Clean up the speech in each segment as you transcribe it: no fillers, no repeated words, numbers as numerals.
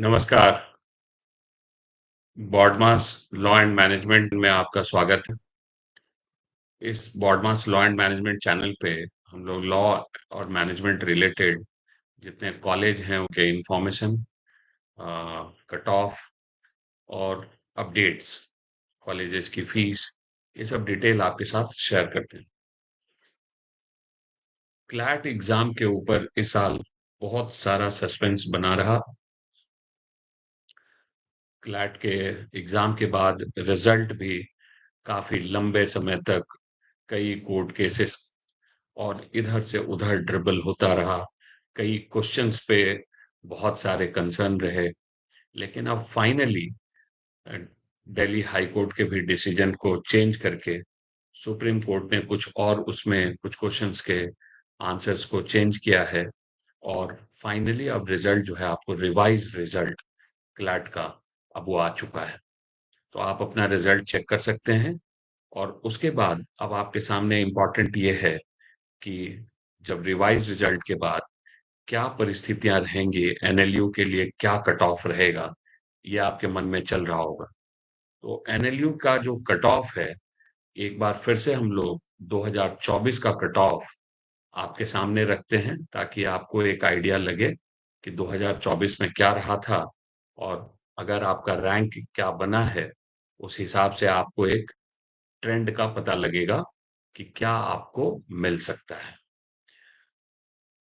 नमस्कार। BODMAS law and management में आपका स्वागत है। इस BODMAS law and management channel पे हम लोग लॉ और मैनेजमेंट रिलेटेड जितने कॉलेज हैं उनके इंफॉर्मेशन, कट ऑफ और अपडेट्स, कॉलेजेस की फीस, ये सब डिटेल आपके साथ शेयर करते हैं। क्लैट एग्जाम के ऊपर इस साल बहुत सारा सस्पेंस बना रहा। क्लैट के एग्जाम के बाद रिजल्ट भी काफी लंबे समय तक कई कोर्ट केसेस और इधर से उधर ड्रिबल होता रहा। कई क्वेश्चंस पे बहुत सारे कंसर्न रहे, लेकिन अब फाइनली दिल्ली हाई कोर्ट के भी डिसीजन को चेंज करके सुप्रीम कोर्ट ने कुछ और उसमें कुछ क्वेश्चंस के आंसर्स को चेंज किया है। और फाइनली अब रिजल्ट जो है आपको रिवाइज रिजल्ट क्लैट का अब वो आ चुका है। तो आप अपना रिजल्ट चेक कर सकते हैं। और उसके बाद अब आपके सामने इम्पोर्टेंट ये है कि जब रिवाइज रिजल्ट के बाद क्या परिस्थितियां रहेंगी, एनएलयू के लिए क्या कट ऑफ रहेगा, ये आपके मन में चल रहा होगा। तो एनएलयू का जो कट ऑफ है, एक बार फिर से हम लोग 2024 का कट ऑफ आपके सामने रखते हैं ताकि आपको एक आइडिया लगे कि 2024 में क्या रहा था। और अगर आपका रैंक क्या बना है, उस हिसाब से आपको एक ट्रेंड का पता लगेगा कि क्या आपको मिल सकता है।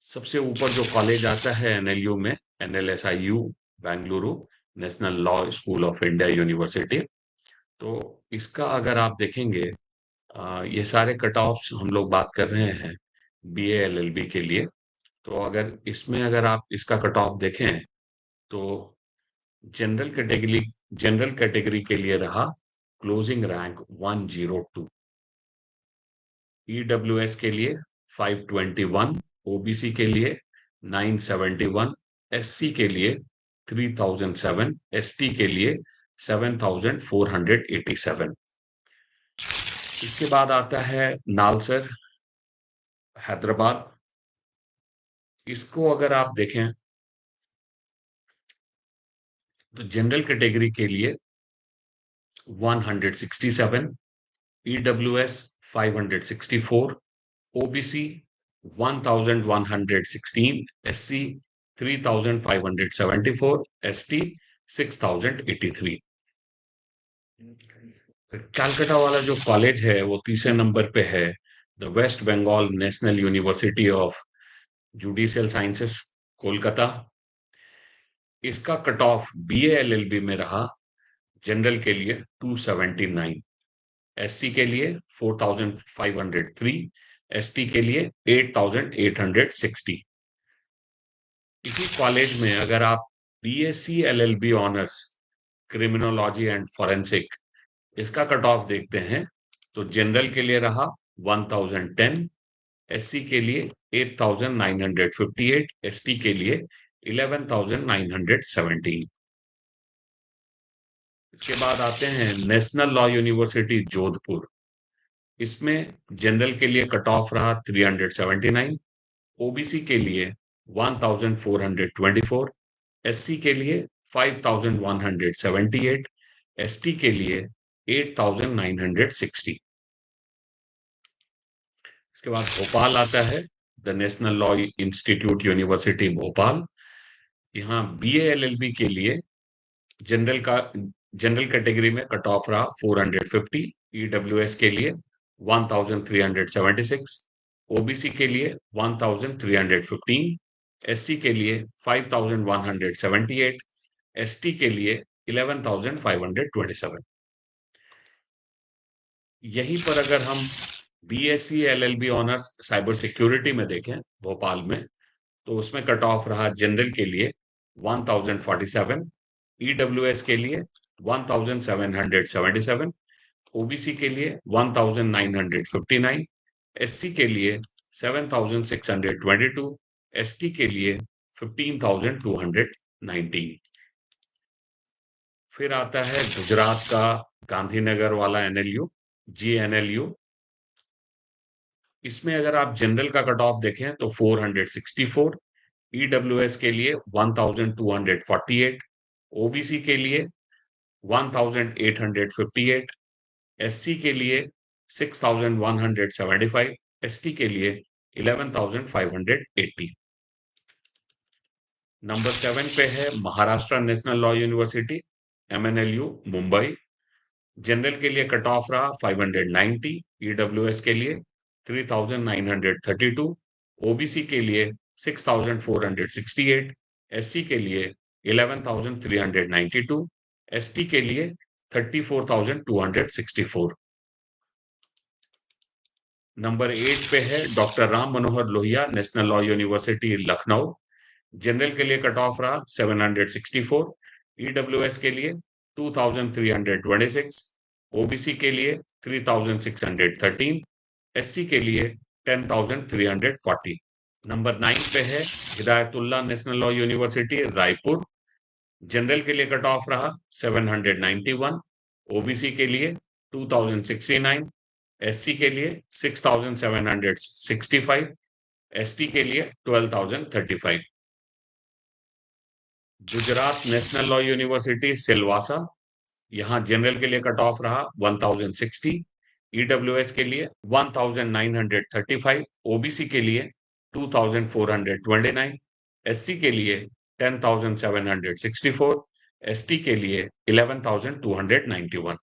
सबसे ऊपर जो कॉलेज आता है एनएलयू में, NLSIU Bengaluru, national law school of India university. तो इसका अगर आप देखेंगे, ये सारे कट ऑफ्स हम लोग बात कर रहे हैं बीए एलएलबी के लिए। तो अगर इसमें अगर आप इसका कट ऑफ देखें तो जनरल कैटेगरी जनरल कैटेगरी के लिए रहा क्लोजिंग रैंक 102, ईडब्ल्यूएस के लिए 521, ओबीसी के लिए 971, एससी के लिए 3007, एसटी के लिए 7487। इसके बाद आता है नालसर, हैदराबाद। इसको अगर आप देखें तो जनरल कैटेगरी के लिए 167, EWS 564, OBC 1116, SC 3574, ST 6083। Calcutta वाला जो कॉलेज है वो तीसरे नंबर पे है, the West Bengal national university of judicial sciences, Kolkata. इसका कट ऑफ बीए एलएलबी में रहा जनरल के लिए 279, एससी के लिए 4503, एसटी के लिए 8860। इसी कॉलेज में अगर आप BSc LLB honours criminology and forensic, इसका कट ऑफ देखते हैं तो जनरल के लिए रहा 1010, एससी के लिए 8958, एसटी के लिए 11917। इसके बाद आते हैं नेशनल लॉ यूनिवर्सिटी जोधपुर। इसमें जनरल के लिए कट ऑफ रहा 379, ओबीसी के लिए 1424, एससी के लिए 5178, एसटी के लिए 8960। इसके बाद भोपाल आता है, the national law institute university Bhopal. यहाँ बीए एलएलबी के लिए जनरल का जनरल कैटेगरी में कट ऑफ रहा 450, ईडब्ल्यूएस के लिए 1376, ओबीसी के लिए 1315, एससी के लिए 5178, एसटी के लिए 11527। यहीं पर अगर हम BSc LLB honours cyber security में देखें भोपाल में, तो उसमें कट ऑफ रहा जनरल के लिए 1047, ईडब्ल्यूएस के लिए 1777, ओबीसी के लिए 1959, एससी के लिए 7622, एसटी के लिए 15219। फिर आता है गुजरात का गांधीनगर वाला एनएलयू, जीएनएलयू। इसमें अगर आप जनरल का कट ऑफ देखें तो 464, ईडब्ल्यूएस के लिए 1248, ओबीसी के लिए 1858, एससी के लिए 6175, एसटी के लिए 11580। नंबर 7 पे है Maharashtra national law university, MNLU Mumbai. General के लिए कट ऑफ रहा 590, ईडब्ल्यूएस के लिए 3932, ओबीसी के लिए 6468, एससी के लिए 11392, एसटी के लिए 34264। नंबर 8 पे है doctor Ram Manohar Lohia national law university Lucknow. General के लिए कट ऑफ रहा 764, ईडब्ल्यूएस के लिए 2326, ओबीसी के लिए 3613, एससी के लिए 10340। नंबर 9 पे है Hidayatullah national law university Raipur. General के लिए कट ऑफ रहा 791, ओबीसी के लिए 2069, एससी के लिए 6765, एसटी के लिए 12035। Gujarat national law university Silvassa, यहाँ जनरल के लिए कट ऑफ रहा 1060, ईडब्ल्यूएस के लिए 1935, ओबीसी के लिए 2429, एससी के लिए 10764, एसटी के लिए 11291।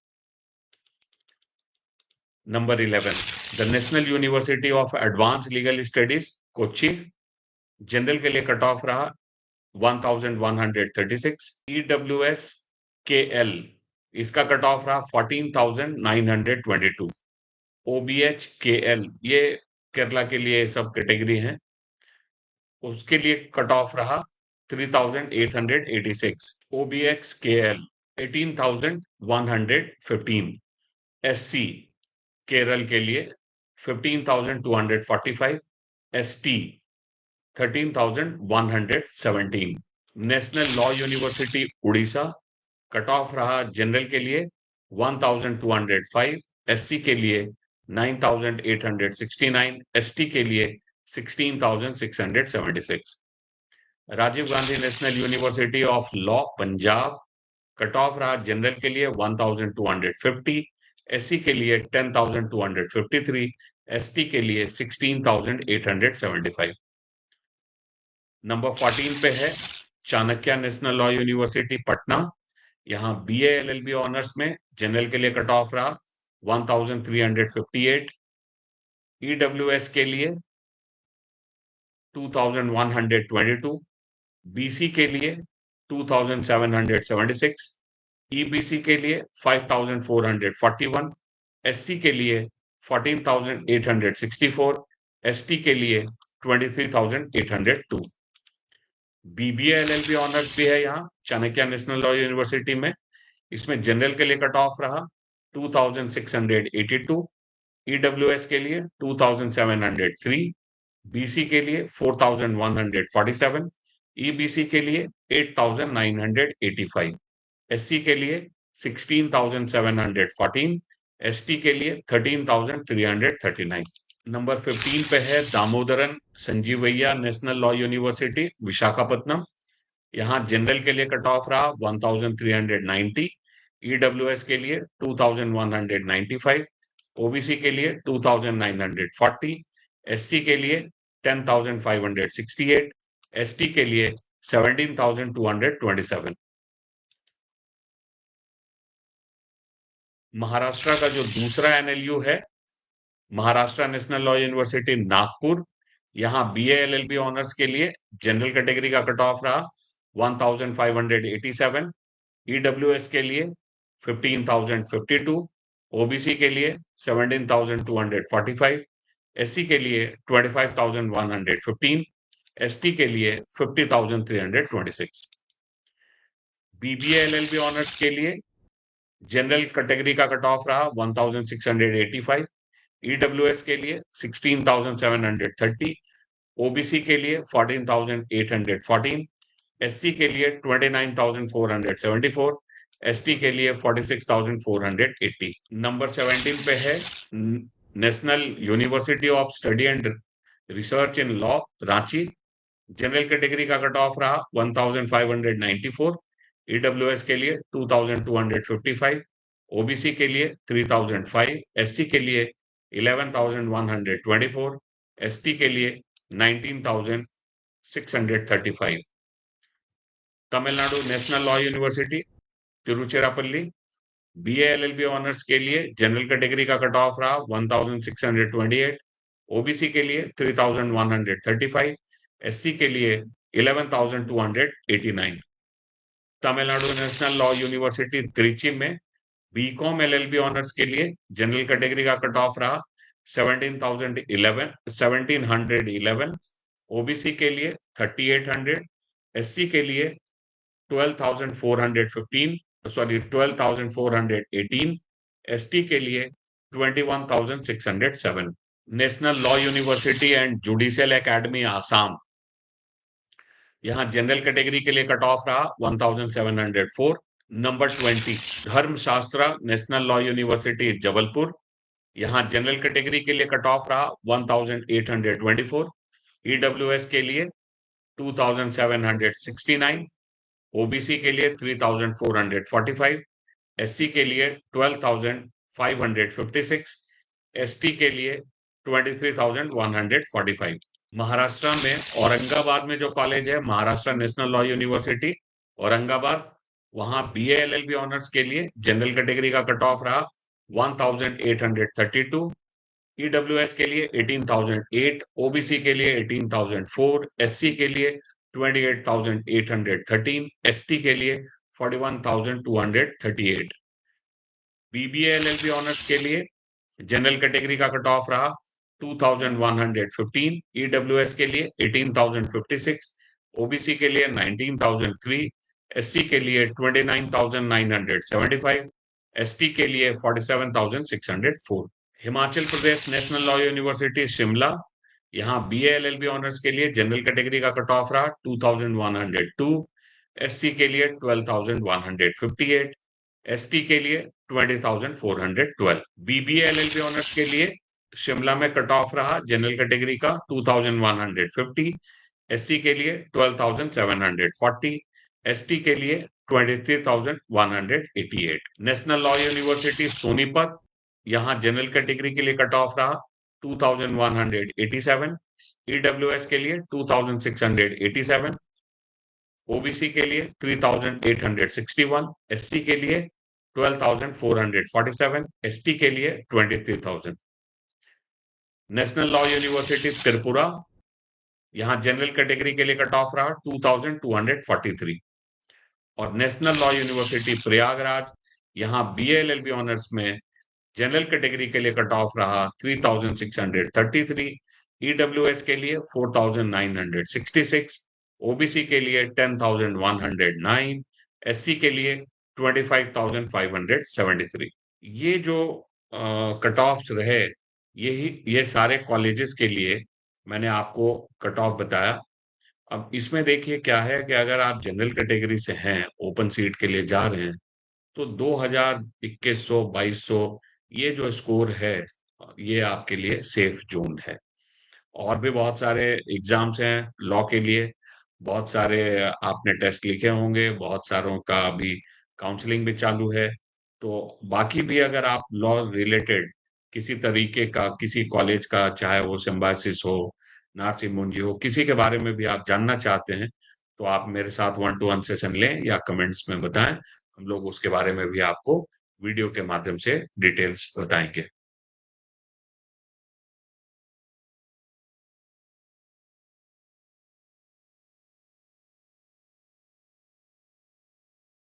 Number 11 the national university of advance legal studies Kochi. General के लिए कट ऑफ रहा 1136, ईडब्ल्यूएस के एल इसका कट ऑफ रहा 14922, ओबीएच के एल ये केरला के लिए सब कैटेगरी हैं, उसके लिए कट ऑफ रहा 3886, ओबीएक्स के एल 18115, एससी केरल के लिए 15245, ST 13117। National law university Orissa, cut off रहा जनरल के लिए 1205, एससी के लिए 9869, एसटी के लिए 16676। Rajiv Gandhi national university of law Punjab, cut off रहा जनरल के लिए 1250, एससी के लिए 10253, एसटी के लिए 16875। नंबर 14 पे है Chanakya national law university Patna. यहाँ बीए एलएलबी ऑनर्स में जनरल के लिए कट ऑफ रहा 1358, ईडब्ल्यूएस के लिए 2122, बीसी के लिए 2776, ईबीसी के लिए 5441, एससी के लिए 14864, एसटी के लिए 23802। बीबीए एलएलबी ऑनर्स भी है यहाँ चाणक्य नेशनल लॉ यूनिवर्सिटी में। इसमें जनरल के लिए कट ऑफ रहा 2682, ईडब्ल्यूएस के लिए 2703, बीसी के लिए 4147, ईबीसी के लिए 8985, एससी के लिए 16714, एसटी के लिए 13339। नंबर 15 पे है Damodaran Sanjeevaiah national law university Visakhapatnam. यहाँ जनरल के लिए कट ऑफ रहा 1390, ईडब्ल्यूएस के लिए 2195, ओबीसी के लिए 2940, एससी के लिए 10568, एसटी के लिए 17227। महाराष्ट्र का जो दूसरा एनएलयू है Maharashtra national law university Nagpur, यहाँ बीए एलएलबी ऑनर्स के लिए जनरल कैटेगरी का कट ऑफ रहा 1587, ईडब्ल्यूएस के लिए 15052, ओबीसी के लिए 17245, एससी के लिए 25115, एसटी के लिए 50326। बीबीए एलएलबी ऑनर्स के लिए जनरल कैटेगरी का कट ऑफ रहा 1685, ईडब्ल्यूएस के लिए 16730, ओबीसी के लिए 14814, एससी के लिए 29474, एसटी के लिए 46480। नंबर 17 पे है national university of study and research in law Ranchi. General category का कट ऑफ रहा 1594, ईडब्ल्यूएस के लिए 2255, ओबीसी के लिए 3005, एससी के लिए 11124, एसटी के लिए 19635। Tamil Nadu national law university Tiruchirappalli, BA LLB honours के लिए जनरल कैटेगरी का कट ऑफ रहा 1628, ओबीसी के लिए 3135, एससी के लिए 11289। Tamil Nadu national law university Trichy में बीकॉम एलएलबी ऑनर्स के लिए जनरल कैटेगरी का कट ऑफ रहा 1711, ओबीसी के लिए 3800, एससी के लिए 12,418, एसटी के लिए 21,607। National law university and judicial academy Assam, यहाँ जनरल कैटेगरी के लिए कट ऑफ रहा 1704। Number 20 Dharmashastra national law university Jabalpur, यहाँ जनरल कैटेगरी के लिए कट ऑफ रहा 1824, ईडब्ल्यूएस के लिए 2769, ओबीसी के लिए 3445, एससी के लिए 12556, एसटी के लिए 23145। महाराष्ट्र में औरंगाबाद में जो कॉलेज है Maharashtra national law university Aurangabad, वहां बीए एलएलबी ऑनर्स के लिए जनरल कैटेगरी का कट ऑफ रहा 1832, ईडब्ल्यूएस के लिए 18008, ओबीसी के लिए 18004, एससी के लिए 28813, एसटी के लिए 41238। बीबीए एलएलबी ऑनर्स के लिए जनरल कैटेगरी का कट ऑफ रहा 2115, ईडब्ल्यूएस के लिए 18056, ओबीसी के लिए 19003, एससी के लिए 29975, एसटी के लिए 47604। Himachal Pradesh national law university Shimla, यहाँ बीए एलएलबी ऑनर्स के लिए जनरल कैटेगरी का कट ऑफ रहा 2102, एससी के लिए 12158, एसटी के लिए 20412। बीबीए एलएलबी ऑनर्स के लिए शिमला में कट ऑफ रहा जनरल कैटेगरी का 2150, एससी के लिए 12740, एसटी के लिए 23188। नेशनल लॉ यूनिवर्सिटी सोनीपत, यहाँ जनरल कैटेगरी के लिए कट ऑफ रहा 2187, ईडब्ल्यूएस के लिए 2687, ओबीसी के लिए 3861, एससी के लिए 12447, एसटी के लिए 23000। नेशनल लॉ यूनिवर्सिटी त्रिपुरा, यहाँ जनरल कैटेगरी के लिए कट ऑफ रहा 2243। और नेशनल लॉ यूनिवर्सिटी प्रयागराज, यहाँ बीए एलएलबी ऑनर्स में जनरल कैटेगरी के लिए कट ऑफ रहा 3633, ईडब्ल्यूएस के लिए 4966, ओबीसी के लिए 10109, एससी के लिए 25573। ये जो कट ऑफ्स रहे, ये सारे कॉलेजेस के लिए मैंने आपको कट ऑफ बताया। अब इसमें देखिए क्या है कि अगर आप जनरल कैटेगरी से हैं, ओपन सीट के लिए जा रहे हैं, तो 2000, 2100, 2200 ये जो स्कोर है, ये आपके लिए सेफ जोन है। और भी बहुत सारे एग्जाम्स हैं लॉ के लिए, बहुत सारे आपने टेस्ट लिखे होंगे, बहुत सारों का अभी काउंसलिंग भी चालू है। तो बाकी भी अगर आप लॉ रिलेटेड किसी तरीके का, किसी कॉलेज का, चाहे वो सिम्बायोसिस हो, नार्सी मुंजी हो, किसी के बारे में भी आप जानना चाहते हैं, तो आप मेरे साथ 1-to-1 सेशन लें या कमेंट्स में बताएं। हम लोग उसके बारे में भी आपको वीडियो के माध्यम से डिटेल्स बताएंगे।